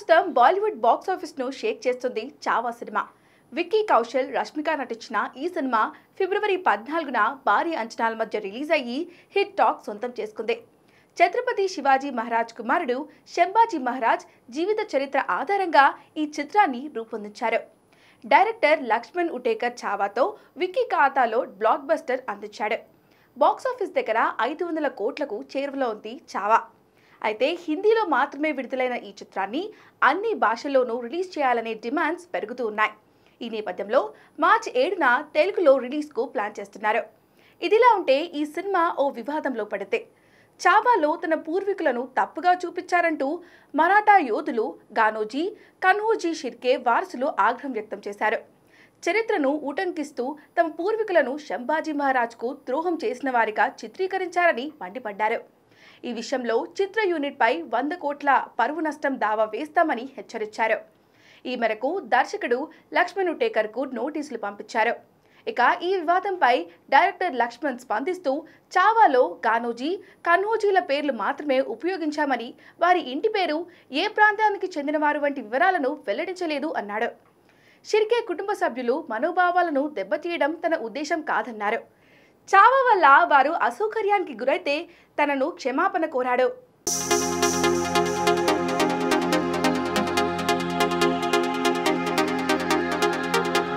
ప్రస్తుతం Bollywood box office ను షేక్ చేస్తుంది చావా సినిమా. విక్కీ కౌశల్, రష్మిక నటించిన ఈ సినిమా ఫిబ్రవరి 14న భారీ అంచనాల మధ్య రిలీజ్ అయ్యి హిట్ టాక్ సొంతం చేసుకుంది. ఛత్రపతి శివాజీ మహారాజ్ కుమారుడు శంభాజీ మహారాజ్ జీవిత చరిత్ర ఆధారంగా ఈ చిత్రాన్ని రూపొందించారు. డైరెక్టర్ లక్ష్మణ్ ఉటేకర్ చావాతో విక్కీ ఖాతాలో బ్లాక్ బస్టర్ అందించాడు. బాక్సాఫీస్ దగ్గర 500 కోట్లకు చేరువలో ఉంది చావా. అయితే హిందీలో మాత్రమే విడుదలైన ఈ చిత్రాన్ని అన్ని భాషల్లోనూ రిలీజ్ చేయాలనే డిమాండ్స్ పెరుగుతూ ఉన్నాయి. ఈ నేపథ్యంలో మార్చి 7న తెలుగులో రిలీజ్కు ప్లాన్ చేస్తున్నారు. ఇదిలా ఉంటే ఈ సినిమా ఓ వివాదంలో పడితే చావాలో తన పూర్వీకులను తప్పుగా చూపించారంటూ మరాఠా యోధులు గానోజీ, కన్హోజీ షిర్కే వారసులు ఆగ్రహం వ్యక్తం చేశారు. చరిత్రను ఉటంకిస్తూ తమ పూర్వీకులను శంభాజీ మహారాజ్కు ద్రోహం చేసిన వారిగా చిత్రీకరించారని మండిపడ్డారు. ఈ విషయంలో చిత్ర యూనిట్పై 100 కోట్ల పరువు నష్టం దావా వేస్తామని హెచ్చరించారు. ఈ మేరకు దర్శకుడు లక్ష్మణ్ ఉటేకర్కు నోటీసులు పంపించారు. ఇక ఈ వివాదంపై డైరెక్టర్ లక్ష్మణ్ స్పందిస్తూ చావాలో గానోజీ, కన్హోజీల పేర్లు మాత్రమే ఉపయోగించామని, వారి ఇంటి పేరు, ఏ ప్రాంతానికి చెందినవారు వంటి వివరాలను వెల్లడించలేదు అన్నాడు. షిర్కే కుటుంబ సభ్యులు మనోభావాలను దెబ్బతీయడం తన ఉద్దేశం కాదన్నారు. చావా వల్ల వారు అసౌకర్యానికి గురైతే తనను క్షమాపణ కోరాడు.